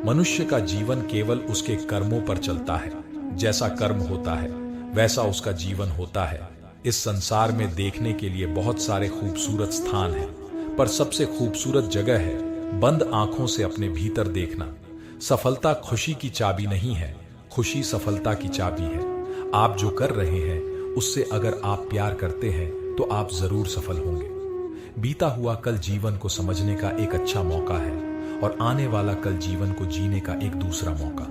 मनुष्य का जीवन केवल उसके कर्मों पर चलता है। जैसा कर्म होता है वैसा उसका जीवन होता है। इस संसार में देखने के लिए बहुत सारे खूबसूरत स्थान हैं, पर सबसे खूबसूरत जगह है बंद आंखों से अपने भीतर देखना। सफलता खुशी की चाबी नहीं है, खुशी सफलता की चाबी है। आप जो कर रहे हैं उससे अगर आप प्यार करते हैं तो आप जरूर सफल होंगे। बीता हुआ कल जीवन को समझने का एक अच्छा मौका है और आने वाला कल जीवन को जीने का एक दूसरा मौका।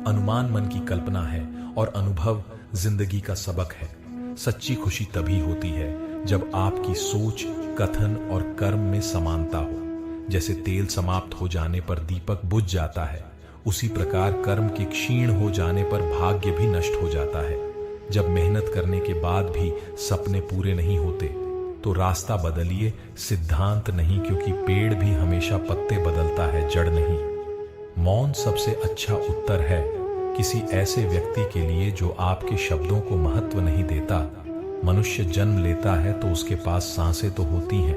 अनुमान मन की कल्पना है और अनुभव जिंदगी का सबक है। सच्ची खुशी तभी होती है जब आपकी सोच, कथन और कर्म में समानता हो। जैसे तेल समाप्त हो जाने पर दीपक बुझ जाता है, उसी प्रकार कर्म के क्षीण हो जाने पर भाग्य भी नष्ट हो जाता है। जब मेहनत करने के बाद भी सपने पूरे नहीं होते तो रास्ता बदलिए, सिद्धांत नहीं, क्योंकि पेड़ भी हमेशा पत्ते बदलता है, जड़ नहीं। मौन सबसे अच्छा उत्तर है किसी ऐसे व्यक्ति के लिए जो आपके शब्दों को महत्व नहीं देता। मनुष्य जन्म लेता है तो उसके पास सांसें तो होती हैं,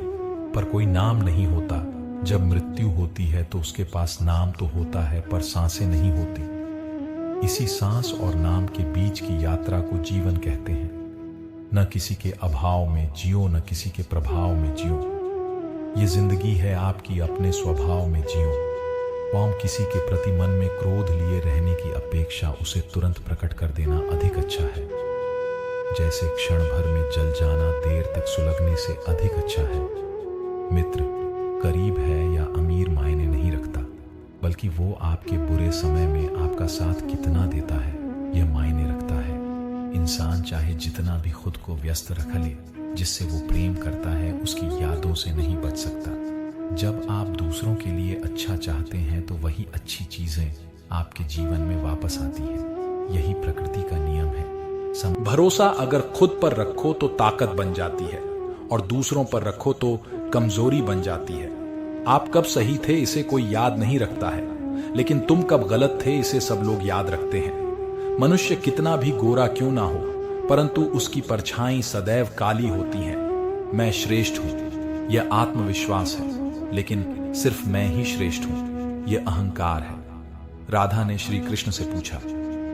पर कोई नाम नहीं होता। जब मृत्यु होती है तो उसके पास नाम तो होता है, पर सांसें नहीं होती। इसी सांस और नाम के बीच की यात्रा को जीवन कहते हैं। न किसी के अभाव में जियो, न किसी के प्रभाव में जियो। ये जिंदगी है आपकी, अपने स्वभाव में जियो। कौम किसी के प्रति मन में क्रोध लिए रहने की अपेक्षा उसे तुरंत प्रकट कर देना अधिक अच्छा है। जैसे क्षण भर में जल जाना देर तक सुलगने से अधिक अच्छा है। मित्र करीब है या अमीर मायने नहीं रखता, बल्कि वो आपके बुरे समय में आपका साथ कितना देता है यह मायने रखता है। इंसान चाहे जितना भी खुद को व्यस्त रख ले, जिससे वो प्रेम करता है उसकी यादों से नहीं बच सकता। जब आप दूसरों के लिए अच्छा चाहते हैं तो वही अच्छी चीजें आपके जीवन में वापस आती है। यही प्रकृति का नियम है। भरोसा अगर खुद पर रखो तो ताकत बन जाती है और दूसरों पर रखो तो कमजोरी बन जाती है। आप कब सही थे इसे कोई याद नहीं रखता है, लेकिन तुम कब गलत थे इसे सब लोग याद रखते हैं। मनुष्य कितना भी गोरा क्यों ना हो, परंतु उसकी परछाई सदैव काली होती है। मैं श्रेष्ठ हूं यह आत्मविश्वास है, लेकिन सिर्फ मैं ही श्रेष्ठ हूं यह अहंकार है। राधा ने श्री कृष्ण से पूछा,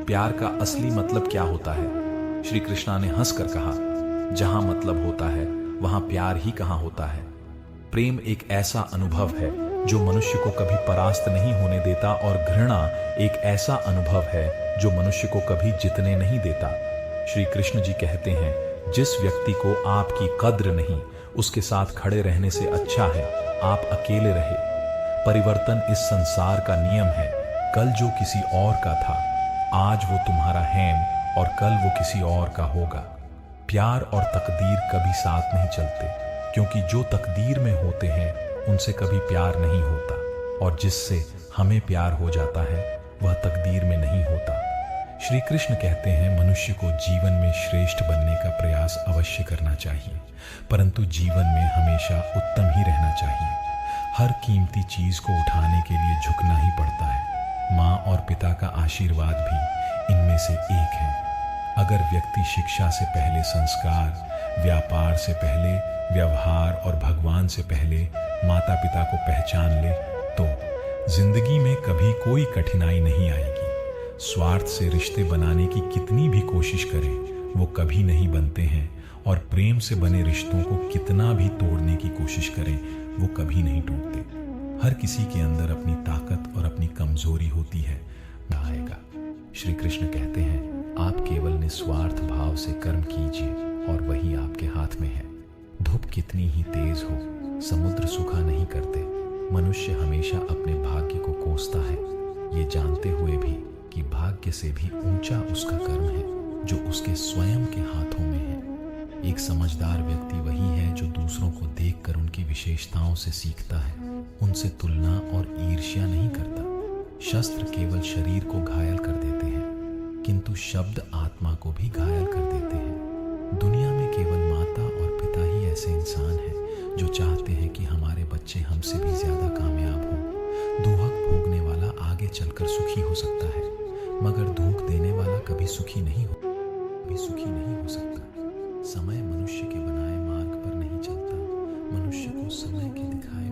प्यार का असली मतलब क्या होता है? श्री कृष्णा ने हंसकर कहा, जहां मतलब होता है वहां प्यार ही कहां होता है। प्रेम एक ऐसा अनुभव है जो मनुष्य को कभी परास्त नहीं होने देता, और घृणा एक ऐसा अनुभव है जो मनुष्य को कभी जीतने नहीं देता। श्री कृष्ण जी कहते हैं, जिस व्यक्ति को आपकी कद्र नहीं, उसके साथ खड़े रहने से अच्छा है आप अकेले रहे। परिवर्तन इस संसार का नियम है। कल जो किसी और का था, आज वो तुम्हारा है और कल वो किसी और का होगा। प्यार और तकदीर कभी साथ नहीं चलते, क्योंकि जो तकदीर में होते हैं उनसे कभी प्यार नहीं होता, और जिससे हमें प्यार हो जाता है वह तकदीर में नहीं होता। श्री कृष्ण कहते हैं, मनुष्य को जीवन में श्रेष्ठ बनने का प्रयास अवश्य करना चाहिए, परंतु जीवन में हमेशा उत्तम ही रहना चाहिए। हर कीमती चीज को उठाने के लिए झुकना ही पड़ता है। माँ और पिता का आशीर्वाद भी इनमें से एक है। अगर व्यक्ति शिक्षा से पहले संस्कार, व्यापार से पहले व्यवहार और भगवान से पहले माता पिता को पहचान ले, तो जिंदगी में कभी कोई कठिनाई नहीं आएगी। स्वार्थ से रिश्ते बनाने की कितनी भी कोशिश करें वो कभी नहीं बनते हैं, और प्रेम से बने रिश्तों को कितना भी तोड़ने की कोशिश करें वो कभी नहीं टूटते। हर किसी के अंदर अपनी ताकत और अपनी कमजोरी होती है, आएगा। श्री कृष्ण कहते हैं, आप केवल निस्वार्थ भाव से कर्म कीजिए और वही आपके हाथ में है। धूप कितनी ही तेज हो, समुद्र सूखा नहीं करते। मनुष्य हमेशा अपने भाग्य को कोसता है, ये जानते हुए भी कि भाग्य से भी ऊंचा उसका कर्म है जो उसके स्वयं के हाथों में है। एक समझदार व्यक्ति वही है जो दूसरों को देखकर उनकी विशेषताओं से सीखता है, उनसे तुलना और ईर्ष्या नहीं करता। शस्त्र केवल शरीर को घायल कर देते हैं, किंतु शब्द आत्मा को भी घायल कर देते हैं। दुनिया में केवल माता और पिता ही ऐसे इंसान हैं जो चाहते हैं कि हमारे बच्चे हमसे भी ज्यादा कामयाब हों। दुहक भोगने वाला आगे चलकर सुखी हो सकता है, मगर धूप देने वाला कभी सुखी नहीं हो सकता। समय मनुष्य के बनाए मार्ग पर नहीं चलता, मनुष्य को समय के दिखाए